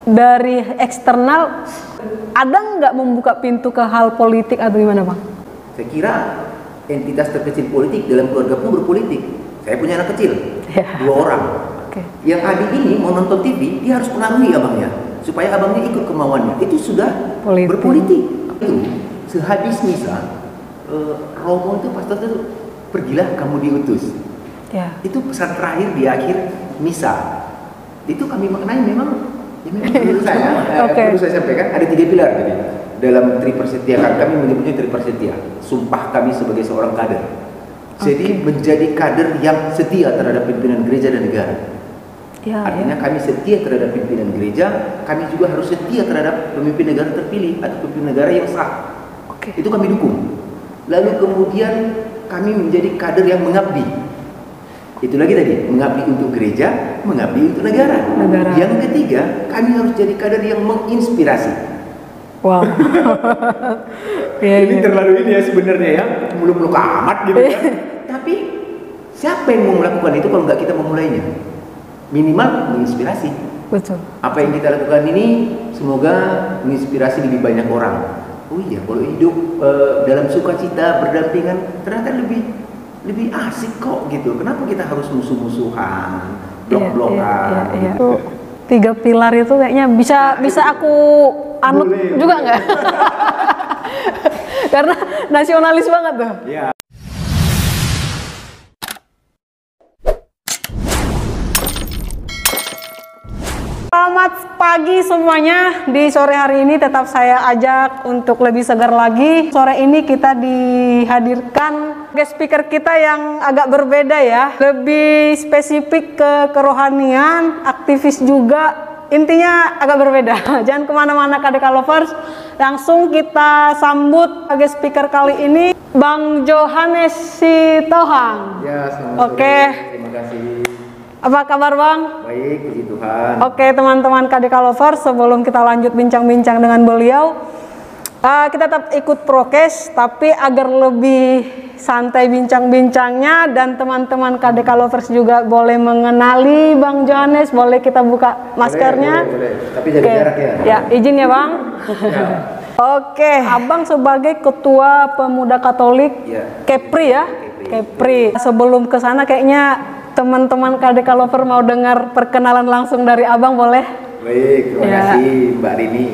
dari eksternal ada nggak membuka pintu ke hal politik atau gimana Bang? Saya kira entitas terkecil politik dalam keluarga pun berpolitik. Saya punya anak kecil, 2 orang. Yang adik ini mau nonton TV, dia harus pengaruhi abangnya supaya abangnya ikut kemauannya. Itu sudah berpolitik. Itu sehabis misa, Romo itu pastor itu, pergilah kamu diutus. Itu pesan terakhir di akhir misa. Itu kami maknai memang menurut saya, perlu saya sampaikan ada 3 pilar jadi dalam Tripersetia. Kami menyebutnya Tripersetia, sumpah kami sebagai seorang kader. Jadi menjadi kader yang setia terhadap pimpinan gereja dan negara. Artinya kami setia terhadap pimpinan gereja, kami juga harus setia terhadap pemimpin negara terpilih atau pemimpin negara yang sah. Itu kami dukung. Lalu kemudian kami menjadi kader yang mengabdi. Itu lagi tadi, mengabdi untuk gereja, mengabdi untuk negara. Yang ketiga, kami harus jadi kader yang menginspirasi. Wow. Ini terlalu ini ya sebenarnya ya, muluk-muluk amat gitu kan. Tapi siapa yang mau melakukan itu kalau nggak kita memulainya? Minimal menginspirasi. Betul. Apa yang kita lakukan ini semoga menginspirasi lebih banyak orang. Oh iya, kalau hidup dalam sukacita berdampingan ternyata lebih asik kok gitu. Kenapa kita harus musuh-musuhan, blok-blokan? Gitu. 3 pilar itu kayaknya bisa aku anut juga nggak? Karena nasionalis banget tuh. Selamat pagi semuanya. Di sore hari ini tetap saya ajak untuk lebih segar lagi. Sore ini kita dihadirkan guest speaker kita yang agak berbeda ya. Lebih spesifik ke kerohanian, aktivis juga. Intinya agak berbeda. Jangan kemana-mana KDK Lovers. Langsung kita sambut guest speaker kali ini, Bang Johannes Sitohang. Ya, selamat sore. Terima kasih. Apa kabar Bang? Baik, puji Tuhan. Oke teman-teman KDK Lovers, sebelum kita lanjut bincang-bincang dengan beliau, kita tetap ikut prokes, tapi agar lebih santai bincang-bincangnya dan teman-teman KDK Lovers juga boleh mengenali Bang Johannes, boleh kita buka maskernya? Boleh. Tapi jaga jarak ya. Ya, izin ya Bang. Oke, Abang sebagai Ketua Pemuda Katolik Kepri ya, Kepri. Sebelum ke sana kayaknya teman-teman KDK Lover mau dengar perkenalan langsung dari Abang, boleh? Baik, terima kasih Mbak Rini.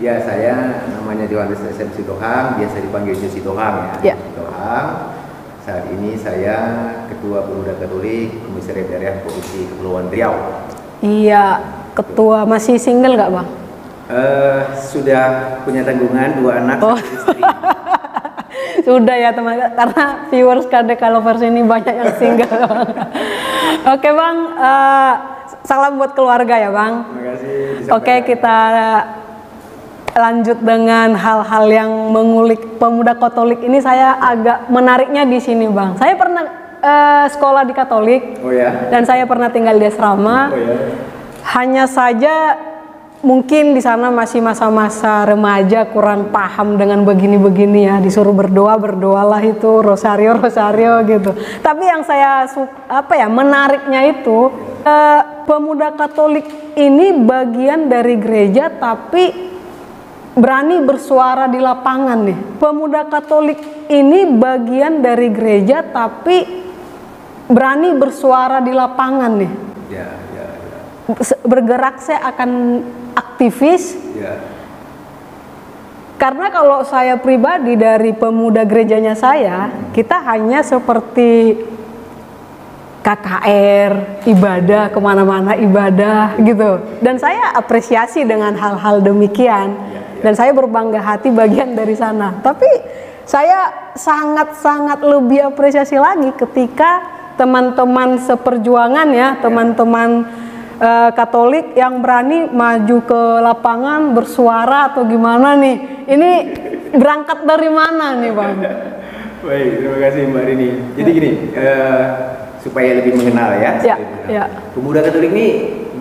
Ya, saya namanya Johannes SM Sitohang, biasa dipanggil Sitohang ya. Sitohang. Saat ini saya Ketua Pemuda Katolik Komisariat Daerah Provinsi Kepulauan Riau. Iya, Ketua. Masih single nggak Bang? Sudah punya tanggungan 2 anak, 1 istri. Sudah ya teman, karena viewers KDK Lovers ini banyak yang single. Oke Bang, salam buat keluarga ya Bang. Terima kasih. Oke, kita lanjut dengan hal-hal yang mengulik pemuda Katolik ini. Saya agak menariknya di sini Bang. Saya pernah sekolah di Katolik. Dan saya pernah tinggal di asrama. Hanya saja mungkin di sana masih masa-masa remaja, kurang paham dengan begini-begini ya, disuruh berdoalah itu rosario gitu. Tapi yang saya menariknya itu pemuda Katolik ini bagian dari gereja tapi berani bersuara di lapangan nih. Pemuda Katolik ini bagian dari gereja tapi berani bersuara di lapangan nih. Bergerak saya akan aktivis. Karena kalau saya pribadi dari pemuda gerejanya saya, kita hanya seperti KKR, ibadah kemana-mana ibadah gitu. Dan saya apresiasi dengan hal-hal demikian. Dan saya berbangga hati bagian dari sana. Tapi saya sangat-sangat lebih apresiasi lagi ketika teman-teman seperjuangan ya, teman-teman Katolik yang berani maju ke lapangan bersuara atau gimana nih? Ini berangkat dari mana nih Bang? Baik, terima kasih Mbak Rini. Jadi gini, supaya lebih mengenal ya. Pemuda Katolik ini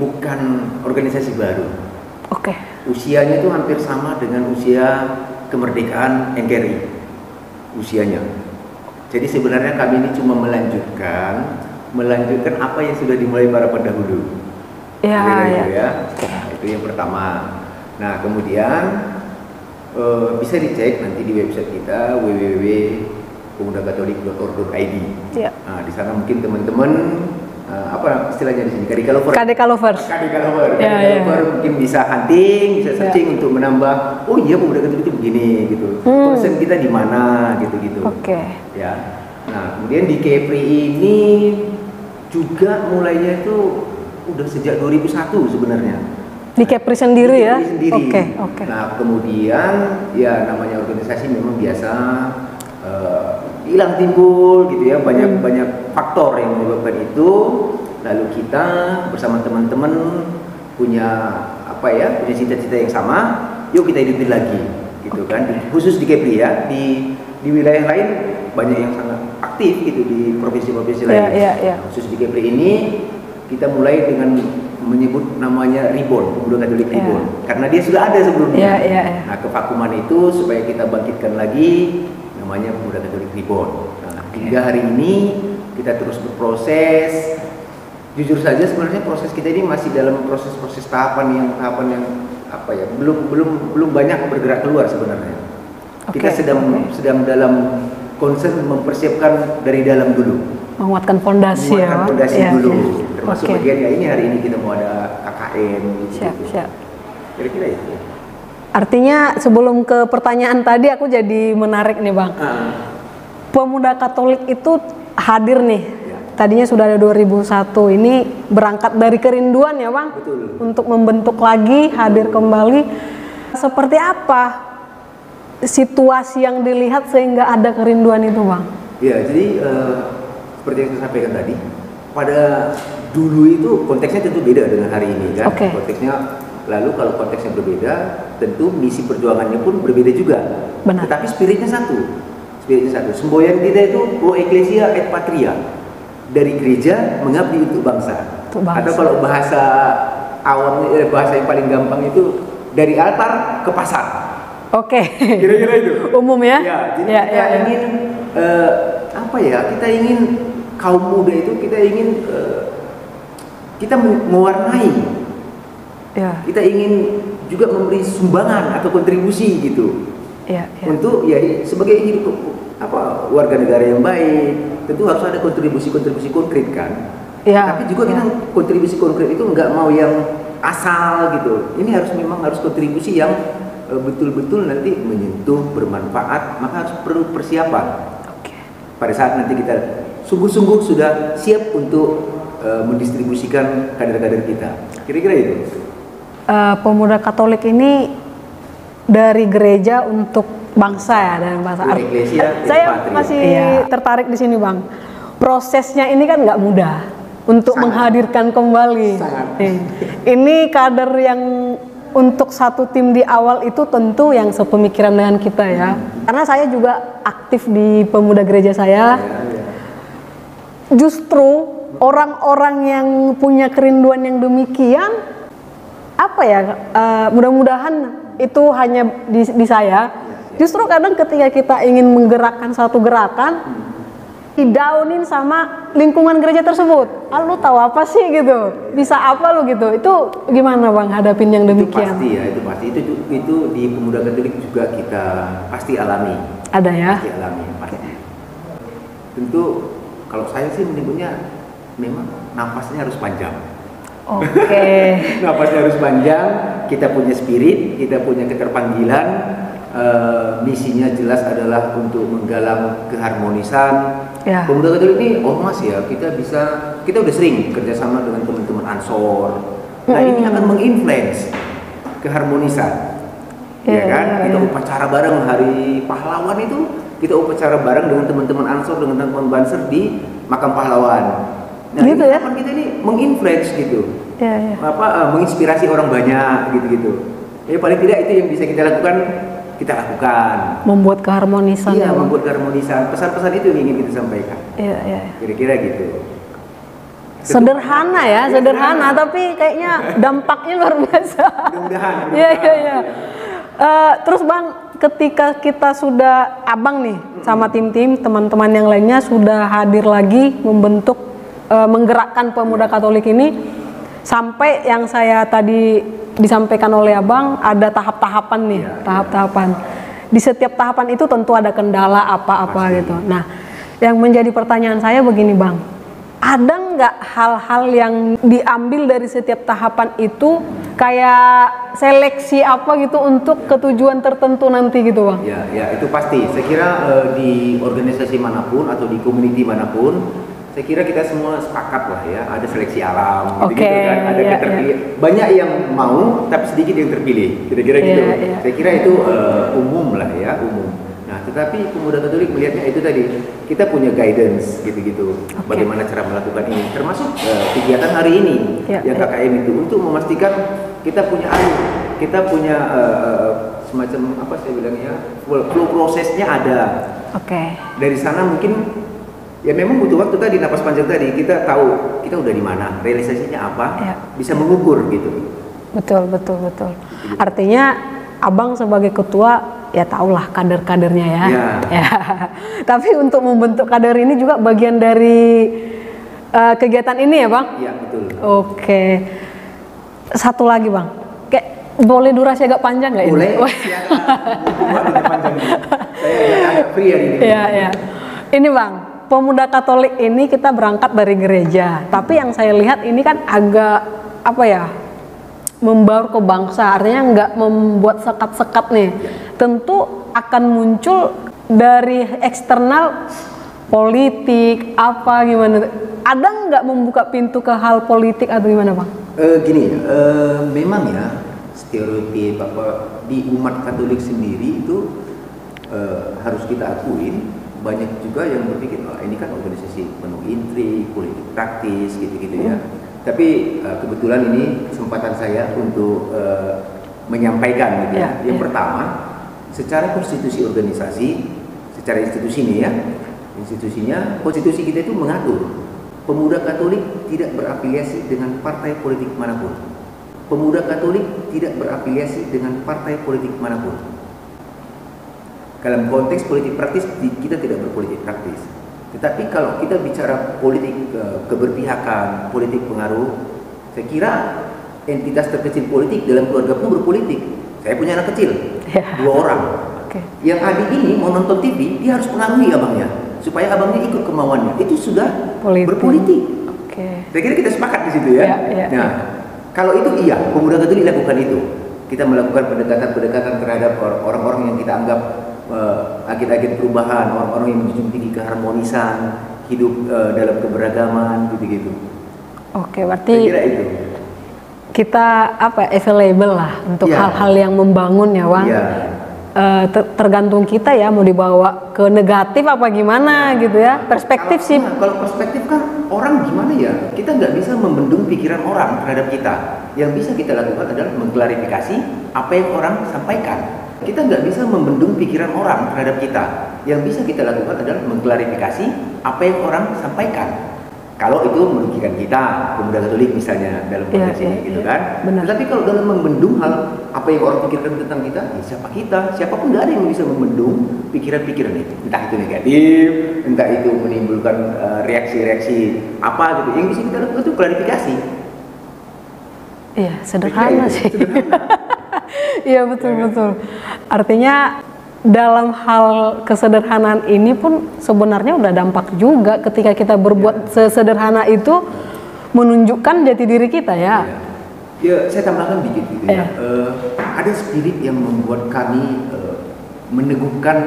bukan organisasi baru. Usianya itu hampir sama dengan usia kemerdekaan NKRI. Usianya. Jadi sebenarnya kami ini cuma melanjutkan apa yang sudah dimulai para pendahulu. Itu yang pertama. Nah, kemudian bisa dicek nanti di website kita www.pemudakatolik.org.id. Ya. Nah, di sana mungkin teman-teman apa istilahnya di sini? KDK Lovers. KDK Lovers. KDK Lovers. KDK Lovers mungkin bisa hunting, bisa searching untuk menambah. Oh iya, Pemuda Katolik itu begini gitu. Concern kita di mana gitu-gitu. Oke. Ya. Nah, kemudian di Kepri ini juga mulainya itu udah sejak 2001 sebenarnya. Di Kepri sendiri ya? Oke. Nah, kemudian ya namanya organisasi memang biasa hilang timbul gitu ya, banyak faktor yang menyebabkan itu. Lalu kita bersama teman-teman punya punya cita-cita yang sama, yuk kita hidupin lagi gitu kan. Khusus di Kepri ya, di wilayah lain banyak yang sangat aktif gitu di provinsi-provinsi lain. Khusus di Kepri ini kita mulai dengan menyebut namanya Reborn, Pemuda Katolik Reborn, karena dia sudah ada sebelumnya. Nah, kevakuman itu supaya kita bangkitkan lagi namanya Pemuda Katolik Reborn. Nah, hingga hari ini kita terus berproses. Jujur saja sebenarnya proses kita ini masih dalam proses tahapan yang belum banyak bergerak keluar sebenarnya. Kita sedang dalam concern mempersiapkan dari dalam dulu. Menguatkan fondasi dulu. Termasuk bagian ini hari ini kita mau ada KKN gitu. Siap. Kira-kira itu. Artinya sebelum ke pertanyaan tadi aku jadi menarik nih Bang. Pemuda Katolik itu hadir nih. Tadinya sudah ada 2001, ini berangkat dari kerinduan ya Bang. Betul. Untuk membentuk lagi, hadir kembali. Seperti apa situasi yang dilihat sehingga ada kerinduan itu Bang? Ya, jadi seperti yang saya sampaikan tadi, pada dulu itu konteksnya tentu beda dengan hari ini kan. Konteksnya, lalu kalau konteksnya berbeda, tentu misi perjuangannya pun berbeda juga. Benar. Tetapi spiritnya satu. Semboyan kita itu pro ecclesia et patria, dari gereja mengabdi untuk bangsa. Atau kalau bahasa awam, bahasa yang paling gampang itu dari altar ke pasar. Kira-kira itu. Umum ya? Jadi kita ingin kita ingin kaum muda itu kita ingin kita mewarnai. Kita ingin juga memberi sumbangan atau kontribusi gitu. Untuk sebagai hidup warga negara yang baik, tentu harus ada kontribusi konkret kan. Tapi juga kita kontribusi konkret itu nggak mau yang asal gitu. Ini memang harus kontribusi yang betul-betul nanti menyentuh, bermanfaat, maka harus perlu persiapan. Pada saat nanti kita sungguh-sungguh sudah siap untuk mendistribusikan kader-kader kita. Kira-kira itu. Pemuda Katolik ini dari gereja untuk bangsa ya, dan bangsa. Saya masih tertarik di sini Bang. Prosesnya ini kan nggak mudah untuk menghadirkan kembali. Ini kader yang untuk satu tim di awal itu tentu yang sepemikiran dengan kita ya. Karena saya juga aktif di pemuda gereja saya. Justru orang-orang yang punya kerinduan yang demikian, mudah-mudahan itu hanya di saya. Justru kadang ketika kita ingin menggerakkan satu gerakan, didaunin sama lingkungan gereja tersebut. Lu tahu apa sih gitu? Bisa apa lu gitu? Itu gimana Bang hadapin yang demikian? Itu pasti. Itu di Pemuda Katolik juga kita pasti alami. Ada ya? Pasti alami, pasti. Tentu kalau saya sih menyebutnya memang nafasnya harus panjang. Nafasnya harus panjang, kita punya spirit, kita punya keterpanggilan. Misinya jelas adalah untuk menggalang keharmonisan. Pemuda Katolik ini kita udah sering kerjasama dengan teman-teman Ansor. Nah ini akan menginfluence keharmonisan, kan? Kita upacara bareng hari pahlawan itu, kita upacara bareng dengan teman-teman Ansor, dengan teman-teman Banser di makam pahlawan. Nah gitu ini kita ini menginfluence gitu, menginspirasi orang banyak gitu. Paling tidak itu yang bisa kita lakukan. Membuat keharmonisan. Membuat keharmonisan. Pesan-pesan itu yang ingin kita sampaikan. Kira-kira gitu. Sederhana ya, sederhana tapi kayaknya dampaknya luar biasa. Mudah-mudahan. Terus Bang, ketika kita sudah Abang nih sama tim-tim teman-teman yang lainnya sudah hadir lagi membentuk menggerakkan Pemuda Katolik ini, Sampai yang saya tadi disampaikan oleh Abang, ada tahap-tahapan nih, tahap-tahapan. Di setiap tahapan itu tentu ada kendala apa-apa gitu. Nah, yang menjadi pertanyaan saya begini Bang, ada nggak hal-hal yang diambil dari setiap tahapan itu kayak seleksi apa gitu untuk ketujuan tertentu nanti gitu Bang? Ya itu pasti. Saya kira di organisasi manapun atau di community manapun, saya kira kita semua sepakat lah ya, ada seleksi alam, gitu kan, ada keterpilih. Banyak yang mau, tapi sedikit yang terpilih, kira-kira gitu. Saya kira itu umum lah ya, umum. Nah, tetapi Pemuda Katolik melihatnya itu tadi, kita punya guidance gitu-gitu, bagaimana cara melakukan ini, termasuk kegiatan hari ini, yang KKM itu, untuk memastikan kita punya kita punya semacam apa saya bilangnya, flow prosesnya ada. Dari sana mungkin ya memang butuh waktu tadi, napas panjang tadi, kita tahu kita udah di mana, realisasinya apa, bisa mengukur gitu. Betul. Artinya Abang sebagai ketua ya tahulah kader-kadernya ya. Tapi untuk membentuk kader ini juga bagian dari kegiatan ini ya Bang? Iya betul. Satu lagi Bang, kayak boleh durasi agak panjang nggak ini? Boleh. Panjang. Saya agak free hari ini. Ini Bang, Pemuda Katolik ini kita berangkat dari gereja, tapi yang saya lihat ini kan agak apa ya, membaur ke bangsa, artinya nggak membuat sekat-sekat nih. Tentu akan muncul dari eksternal politik apa gimana? Ada nggak membuka pintu ke hal politik atau gimana Bang? Memang ya stereotip di umat Katolik sendiri itu harus kita akuin. Banyak juga yang berpikir, ini kan organisasi penuh intrik, politik praktis, gitu-gitu ya. Tapi kebetulan ini kesempatan saya untuk menyampaikan gitu ya. Yang pertama, secara konstitusi organisasi, secara institusi ini ya, konstitusi kita itu mengatur Pemuda Katolik tidak berafiliasi dengan partai politik manapun. Pemuda Katolik tidak berafiliasi dengan partai politik manapun. Dalam konteks politik praktis, kita tidak berpolitik praktis. Tetapi kalau kita bicara politik keberpihakan, politik pengaruh, saya kira entitas terkecil politik dalam keluarga pun berpolitik. Saya punya anak kecil, 2 orang. Yang adik ini mau nonton TV, dia harus pengaruhi abangnya, supaya abangnya ikut kemauannya. Itu sudah berpolitik. Saya kira kita sepakat di situ ya. Nah, kalau itu iya, Pemuda Katolik lakukan itu. Kita melakukan pendekatan-pendekatan terhadap orang-orang yang kita anggap agen-agen perubahan, orang-orang yang menjunjung tinggi keharmonisan, hidup dalam keberagaman, gitu-gitu. Berarti saya kira itu. Kita available lah untuk hal-hal yang membangun ya Bang. Tergantung kita ya mau dibawa ke negatif apa gimana gitu ya. Perspektif kalau perspektif kan orang gimana ya, kita nggak bisa membendung pikiran orang terhadap kita. Yang bisa kita lakukan adalah mengklarifikasi apa yang orang sampaikan. Kita nggak bisa membendung pikiran orang terhadap kita. Yang bisa kita lakukan adalah mengklarifikasi apa yang orang sampaikan. Kalau itu merugikan kita, Pemuda Katolik misalnya dalam konteks ini, gitu kan. Tapi kalau dalam membendung hal apa yang orang pikirkan tentang kita, siapa kita? Siapapun nggak ada yang bisa membendung pikiran-pikiran itu. Entah itu negatif, entah itu menimbulkan reaksi-reaksi apa gitu. Yang bisa kita lakukan itu klarifikasi. Sederhana sih. Iya betul. Artinya dalam hal kesederhanaan ini pun sebenarnya udah dampak juga ketika kita berbuat sesederhana itu, menunjukkan jati diri kita ya. Saya tambahkan dikit gitu ya. Ada spirit yang membuat kami meneguhkan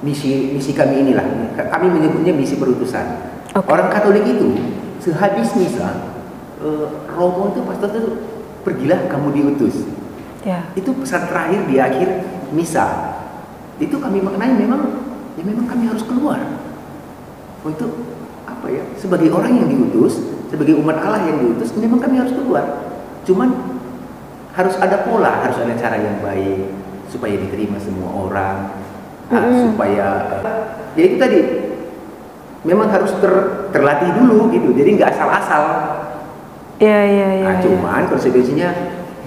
misi kami inilah. Kami menyebutnya misi perutusan. Orang Katolik itu sehabis misa, Romo itu pastor itu, pergilah kamu diutus. Itu pesan terakhir di akhir misa. Itu kami maknai memang kami harus keluar untuk apa ya, sebagai orang yang diutus, sebagai umat Allah yang diutus, memang kami harus keluar. Cuman harus ada pola, harus ada cara yang baik supaya diterima semua orang, supaya ya itu tadi memang harus terlatih dulu gitu, jadi nggak asal-asal. Cuman konsekuensinya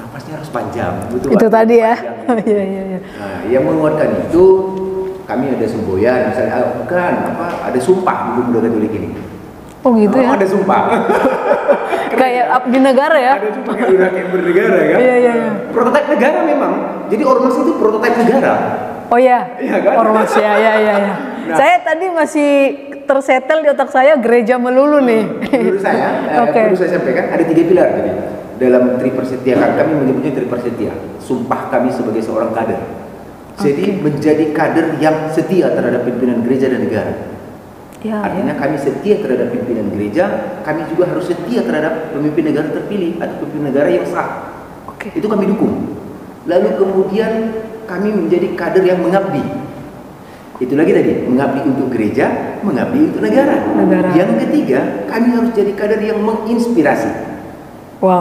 napasnya harus panjang. Itu tadi ya. Nah, yang menguatkan itu kami ada semboyan, misalnya ada sumpah di Pemuda Katolik ini. Oh gitu ya? Ada sumpah. Kayak abdi negara ya? Ada sumpah, udah kayak bernegara kan? Iya. Prototipe negara memang. Jadi ormas itu prototipe negara. Oh iya? Iya kan? Ormas ya. Nah, saya tadi masih tersetel di otak saya gereja melulu nih. Menurut saya, perlu saya sampaikan ada 3 pilar jadi dalam Tripersetia. Kami menyebutnya Tripersetia. Sumpah kami sebagai seorang kader. Jadi menjadi kader yang setia terhadap pimpinan gereja dan negara. Artinya kami setia terhadap pimpinan gereja, kami juga harus setia terhadap pemimpin negara terpilih atau pemimpin negara yang sah. Itu kami dukung. Lalu kemudian kami menjadi kader yang mengabdi. Itu lagi tadi, mengabdi untuk gereja, mengabdi untuk negara. Yang ketiga, kami harus jadi kader yang menginspirasi. Wow.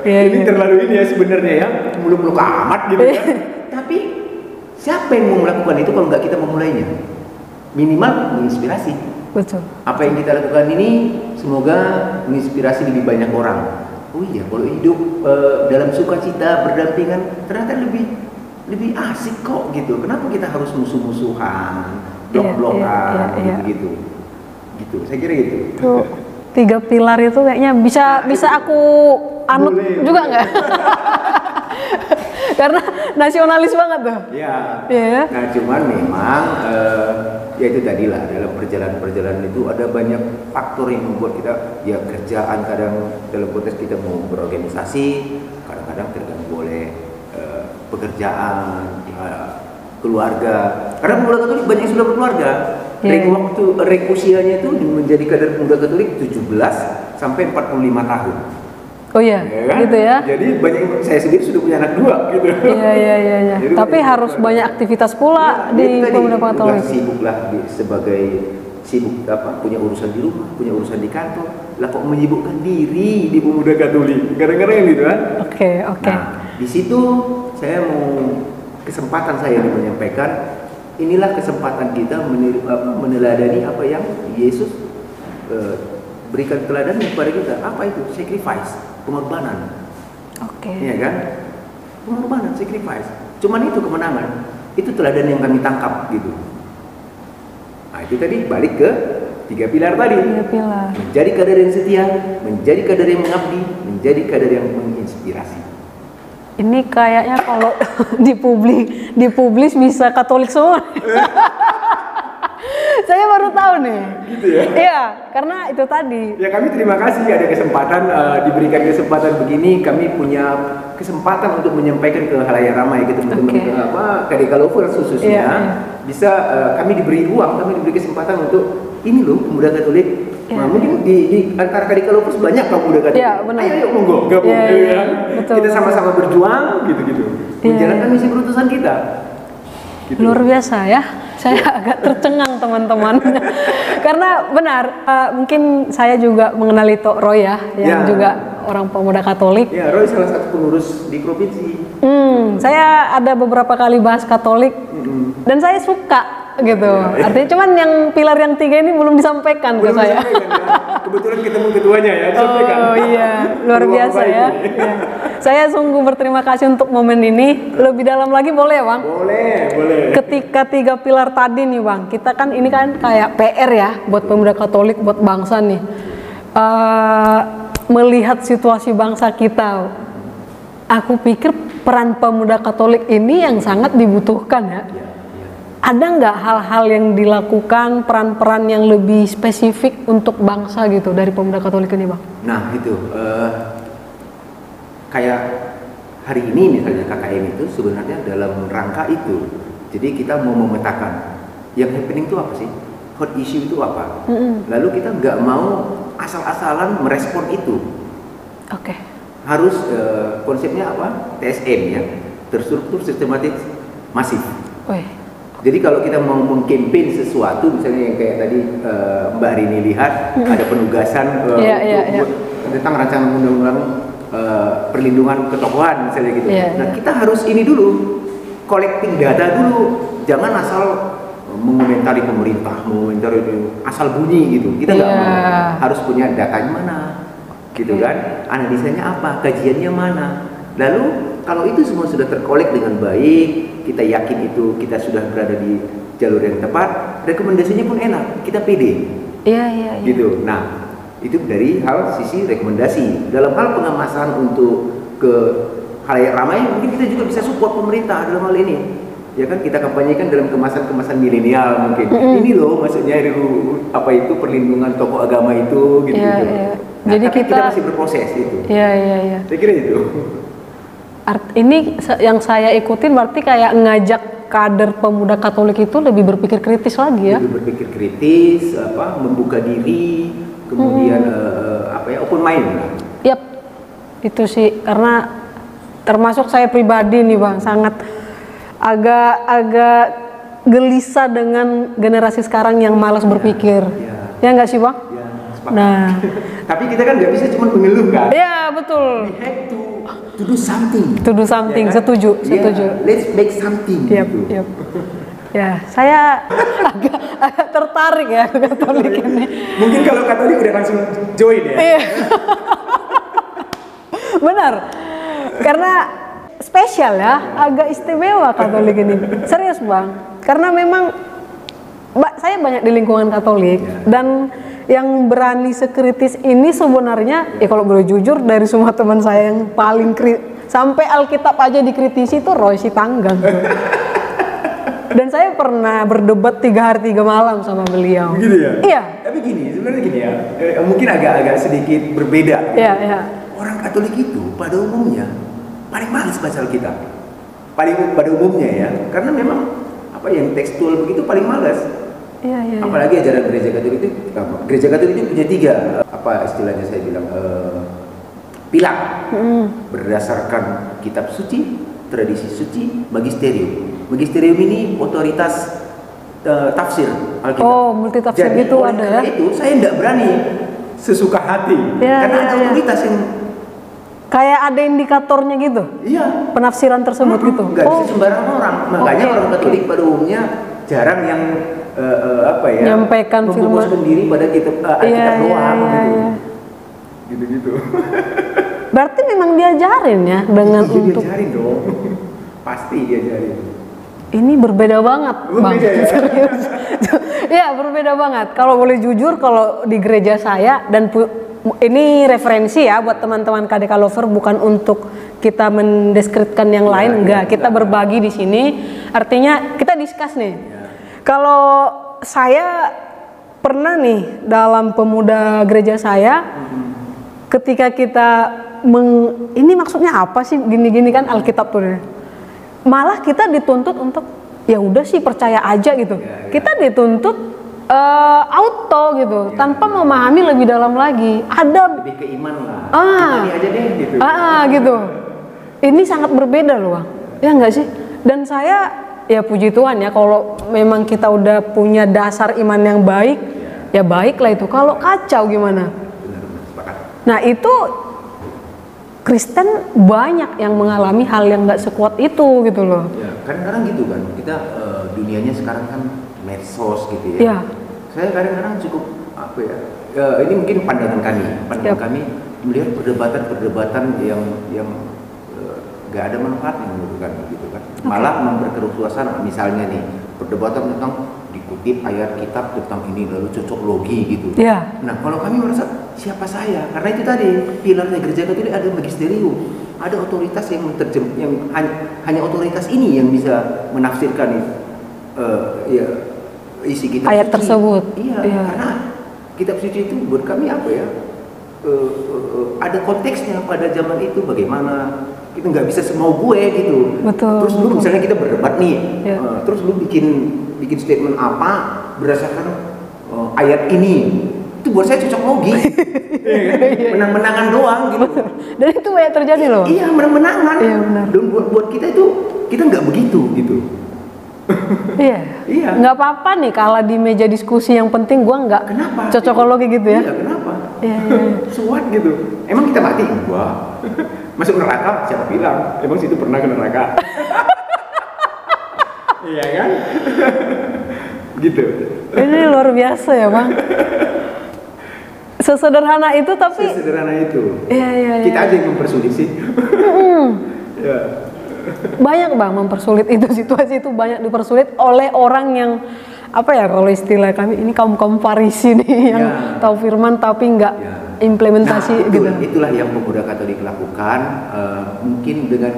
Ini terlalu ini ya sebenarnya ya, muluk-muluk amat gitu kan. Tapi siapa yang mau melakukan itu kalau nggak kita memulainya? Minimal menginspirasi. Betul. Apa yang kita lakukan ini semoga menginspirasi lebih banyak orang. Oh iya, kalau hidup dalam sukacita berdampingan ternyata lebih asik kok gitu. Kenapa kita harus musuh-musuhan, blok-blokan, gitu. Saya kira gitu. Tuh, 3 pilar itu kayaknya bisa aku anut juga nggak? Karena nasionalis banget tuh. Iya. Nah, cuman memang ya itu tadilah dalam perjalanan itu ada banyak faktor yang membuat kita ya kerjaan kadang dalam konteks kita mau berorganisasi kadang-kadang terganggu oleh pekerjaan, keluarga. Karena pemuda Katolik banyak yang sudah berkeluarga. Rek usianya itu menjadi kader pemuda Katolik 17 sampai 45 tahun. Oh iya, kan? Gitu ya. Jadi banyak saya sendiri sudah punya anak 2 gitu. Iya. Tapi harus banyak aktivitas pula di pemuda Katolik. Sibuklah punya urusan di rumah, punya urusan di kantor. Lah kok menyibukkan diri di pemuda Katolik. Kadang-kadang gitu kan. Oke. Nah, di situ saya mau kesempatan saya menyampaikan inilah kesempatan kita meneladani apa yang Yesus berikan teladan kepada kita. Apa itu? Sacrifice, pengorbanan. Iya kan? Pengorbanan, sacrifice. Cuman itu kemenangan. Itu teladan yang kami tangkap gitu. Nah, itu tadi balik ke 3 pilar tadi. 3 pilar. Menjadi kader yang setia, menjadi kader yang mengabdi, menjadi kader yang menginspirasi. Ini kayaknya kalau dipublis bisa Katolik semua. Saya baru tahu nih. Gitu ya? Iya, karena itu tadi. Ya kami terima kasih ada kesempatan diberikan kesempatan begini. Kami punya kesempatan untuk menyampaikan ke halayak ramai ke teman-teman KDK Lovers khususnya. Bisa kami diberi ruang, kami diberi kesempatan untuk ini loh pemuda Katolik. Nah, mungkin di antara KDK Lovers banyak pemuda Katolik. Iya, benar. Ayo monggo gabung ya. Kita sama-sama berjuang gitu-gitu. Menjalankan misi perutusan kita. Gitu. Luar biasa ya. Saya agak tercengang teman-teman. Karena benar, mungkin saya juga mengenali Tok Roy yang juga orang pemuda Katolik. Ya, Roy salah satu pengurus di provinsi. Saya ada beberapa kali bahas Katolik dan saya suka gitu. Artinya cuman yang pilar yang 3 ini belum disampaikan ke saya. Kebetulan ketemu ketuanya ya, disampaikan. Oh iya, luar biasa ya. Saya sungguh berterima kasih untuk momen ini. Lebih dalam lagi boleh ya Bang? Boleh. Ketika 3 pilar tadi nih Bang, kita kan ini kan kayak PR ya buat pemuda Katolik, buat bangsa nih. Melihat situasi bangsa kita, aku pikir peran pemuda Katolik ini yang sangat dibutuhkan ya. Ada nggak hal-hal yang dilakukan, peran-peran yang lebih spesifik untuk bangsa gitu dari pemuda Katolik ini Bang? Nah itu kayak hari ini misalnya KKM itu sebenarnya dalam rangka itu. Jadi kita mau memetakan yang happening itu apa sih, hot issue itu apa. Lalu kita nggak mau asal-asalan merespon itu. Harus konsepnya apa? TSM ya, terstruktur, sistematis, masif. Jadi kalau kita mau mengkampanye sesuatu, misalnya yang kayak tadi Mbak Rini lihat ada penugasan tentang rancangan undang-undang perlindungan ketokohan misalnya gitu. Nah kita harus ini dulu, collecting data dulu, jangan asal mengomentari pemerintah, mengomentari asal bunyi gitu. Kita nggak mau, harus punya datanya mana, gitu kan? Analisanya apa, kajiannya mana. Lalu kalau itu semua sudah terkolek dengan baik, kita yakin itu kita sudah berada di jalur yang tepat, rekomendasinya pun enak, kita pede. Iya. Gitu. Nah, itu dari hal sisi rekomendasi. Dalam hal pengemasan untuk ke halayak ramai, mungkin kita juga bisa support pemerintah dalam hal ini. Ya kan, kita kampanyekan dalam kemasan-kemasan milenial mungkin. Ini loh maksudnya apa itu perlindungan tokoh agama itu gitu. Iya. Nah, jadi kita masih berproses itu. Iya. Saya kira itu. Ini yang saya ikutin berarti kayak ngajak kader pemuda Katolik itu lebih berpikir kritis lagi ya. Lebih berpikir kritis, membuka diri, kemudian open mind lah. Yap. Itu sih karena termasuk saya pribadi nih Bang, sangat agak gelisah dengan generasi sekarang yang malas berpikir. Ya nggak sih Bang? Ya, nah, tapi kita kan nggak bisa cuma mengeluh kan? Iya betul. We have to do something. To do something, ya kan? Setuju. Let's make something. Yep. Ya, saya agak tertarik ya ke Katolik ini. Mungkin kalau Katolik udah langsung join ya. Iya. Benar. Karena spesial ya, agak istimewa Katolik ini. Serius Bang. Karena memang saya banyak di lingkungan Katolik dan yang berani sekritis ini sebenarnya ya kalau boleh jujur dari semua teman saya yang paling sampai Alkitab aja dikritisi itu Roy Sitanggang. Dan saya pernah berdebat 3 hari 3 malam sama beliau. Begitu ya? Iya. Tapi sebenarnya gini ya, mungkin agak sedikit berbeda. Iya. Orang Katolik itu pada umumnya paling malas baca Alkitab. Pada umumnya ya, karena memang yang tekstual begitu paling malas. Iya. Apalagi ajaran gereja Katolik itu, gereja Katolik itu punya 3 istilahnya saya bilang pilar berdasarkan kitab suci, tradisi suci, magisterium. Magisterium ini otoritas tafsir Alkitab. Oh, multi tafsir gitu ada ya? Itu saya tidak berani sesuka hati karena ada otoritas yang kayak ada indikatornya gitu. Iya. Penafsiran tersebut gitu. Nggak bisa sembarang orang. Makanya orang Katolik pada umumnya jarang yang nyampaikan firman sendiri pada kitab Alkitab doang gitu. Berarti memang diajarin ya dengan untuk diajarin dong. Pasti diajarin. Ini berbeda banget, Bang. Ya? Serius. Ya, berbeda banget. Kalau boleh jujur, kalau di gereja saya dan ini referensi ya buat teman-teman KDK Lover, bukan untuk kita mendeskripsikan yang lain, enggak. Kita berbagi di sini. Artinya kita discuss nih. Kalau saya pernah nih dalam pemuda gereja saya, ketika kita ini maksudnya apa sih gini-gini kan Alkitab tuh. Malah kita dituntut untuk ya udah sih percaya aja gitu. Kita dituntut auto gitu, tanpa memahami lebih dalam lagi. Ada lebih ke iman lah. Imani aja deh gitu. Gitu. Ini sangat berbeda loh, Bang. Ya enggak sih? Dan saya ya puji Tuhan ya, kalau memang kita udah punya dasar iman yang baik, ya baiklah itu. Kalau kacau gimana? Nah itu Kristen banyak yang mengalami hal yang nggak sekuat itu gitu loh. Ya, kadang-kadang gitu kan, kita dunianya sekarang kan medsos gitu ya. Saya kadang-kadang cukup ini mungkin pandangan kami melihat perdebatan yang nggak ada manfaatnya menurut kami gitu kan. Malah memperkeruh suasana. Misalnya nih perdebatan tentang dikutip ayat kitab tentang ini lalu cocok logi gitu. Nah kalau kami merasa siapa saya? Karena itu tadi pilarnya gereja Katolik ada magisterium, ada otoritas yang hanya otoritas ini yang bisa menafsirkan isi kitab ayat suci tersebut. Karena kitab suci itu buat kami ada konteksnya pada zaman itu bagaimana. Kita nggak bisa semau gue gitu. Betul. Terus lu misalnya kita berdebat nih, terus lu bikin statement apa berdasarkan ayat ini, itu buat saya cocok logi. Menang-menangan doang gitu. Betul. Dan itu banyak terjadi loh. Iya, menang-menangan. Iya, benar. Dan buat kita itu, kita nggak begitu gitu. Iya. Nggak apa-apa nih kalau di meja diskusi, yang penting gua nggak cocokologi gitu ya. Iya, kenapa? Iya. Suat gitu. Emang kita mati? Wah. Masuk neraka? Siapa bilang? Emang situ pernah ke neraka? Iya kan? Gitu. Ini luar biasa ya Bang. Sesederhana itu tapi. Sesederhana itu. Iya. Kita aja yang mempersulit sih. Banyak Bang mempersulit itu, situasi itu banyak dipersulit oleh orang yang apa ya kalau istilah kami ini kaum Farisi nih yang tahu firman tapi nggak implementasi gitu. Itulah yang pemuda Katolik lakukan. Mungkin dengan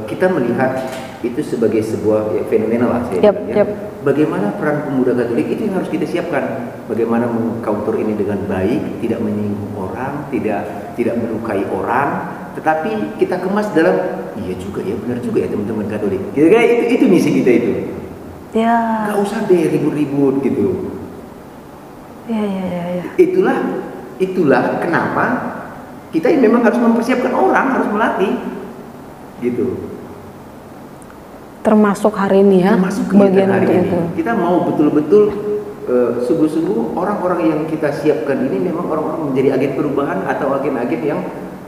kita melihat itu sebagai sebuah fenomena lah saya bilang ya. Bagaimana peran pemuda Katolik itu yang harus kita siapkan. Bagaimana mengcounter ini dengan baik, tidak menyinggung orang, tidak melukai orang, tetapi kita kemas dalam iya juga ya, benar juga ya teman-teman Katolik. Kira-kira itu misi kita itu. Ya. Gak usah deh ribut-ribut gitu. Ya. Itulah kenapa kita memang harus mempersiapkan orang, harus melatih gitu. Termasuk hari ini ya, bagian hari ini. Kita mau betul-betul sungguh-sungguh orang-orang yang kita siapkan ini memang orang-orang menjadi agen perubahan atau agen-agen yang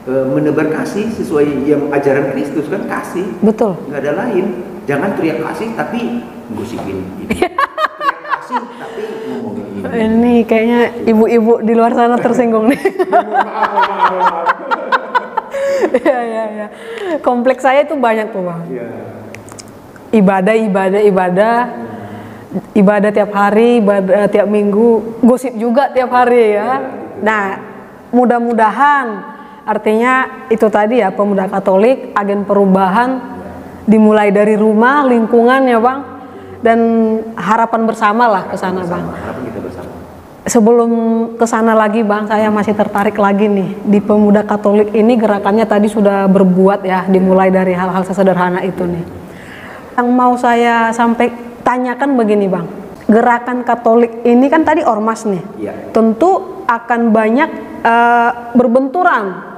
menebar kasih sesuai yang ajaran Kristus kan, kasih. Betul. Nggak ada lain. Jangan teriak kasih tapi gosipin ini. Teriak kasih tapi ngomongin ini. Ini kayaknya ibu-ibu di luar sana tersinggung nih. Ya. Kompleks saya itu banyak tuh Bang. Ibadah tiap hari, ibadah tiap minggu, gosip juga tiap hari ya. Nah, mudah-mudahan artinya itu tadi ya, pemuda Katolik, agen perubahan dimulai dari rumah, lingkungan ya Bang, dan harapan bersama lah ke sana Bang. Harapan kita bersama. Sebelum ke sana lagi Bang, saya masih tertarik lagi nih di pemuda Katolik ini, gerakannya tadi sudah berbuat ya, dimulai dari hal-hal sesederhana itu nih. Yang mau saya sampai tanyakan begini Bang, gerakan Katolik ini kan tadi ormas nih, tentu akan banyak berbenturan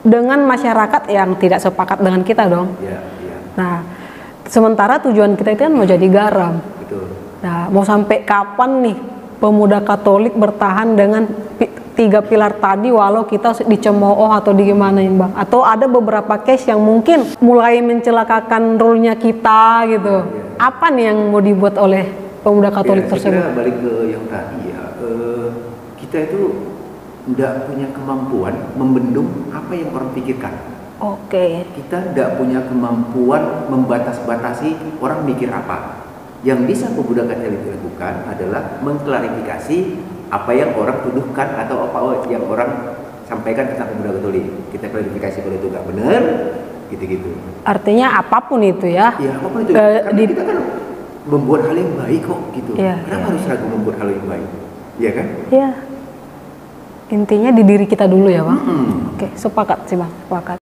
dengan masyarakat yang tidak sepakat dengan kita dong. Nah, sementara tujuan kita itu kan mau jadi garam. Nah, mau sampai kapan nih pemuda Katolik bertahan dengan 3 pilar tadi walau kita dicemooh atau digimanain Bang? Atau ada beberapa case yang mungkin mulai mencelakakan rule-nya kita gitu. Apa nih yang mau dibuat oleh pemuda Katolik tersebut? Saya kira balik ke yang tadi ya, kita itu tidak punya kemampuan membendung apa yang orang pikirkan. Kita tidak punya kemampuan membatas-batasi orang mikir apa. Yang bisa pemuda Katolik lakukan adalah mengklarifikasi apa yang orang tuduhkan atau apa yang orang sampaikan tentang pemuda Katolik. Kita klarifikasi kalau itu nggak benar, gitu-gitu. Artinya apapun itu ya? Iya, apapun itu. Karena kita kan membuat hal yang baik kok, gitu. Kenapa harus ragu membuat hal yang baik? Iya kan? Iya. Intinya di diri kita dulu ya Bang. Oke, sepakat sih Bang, sepakat.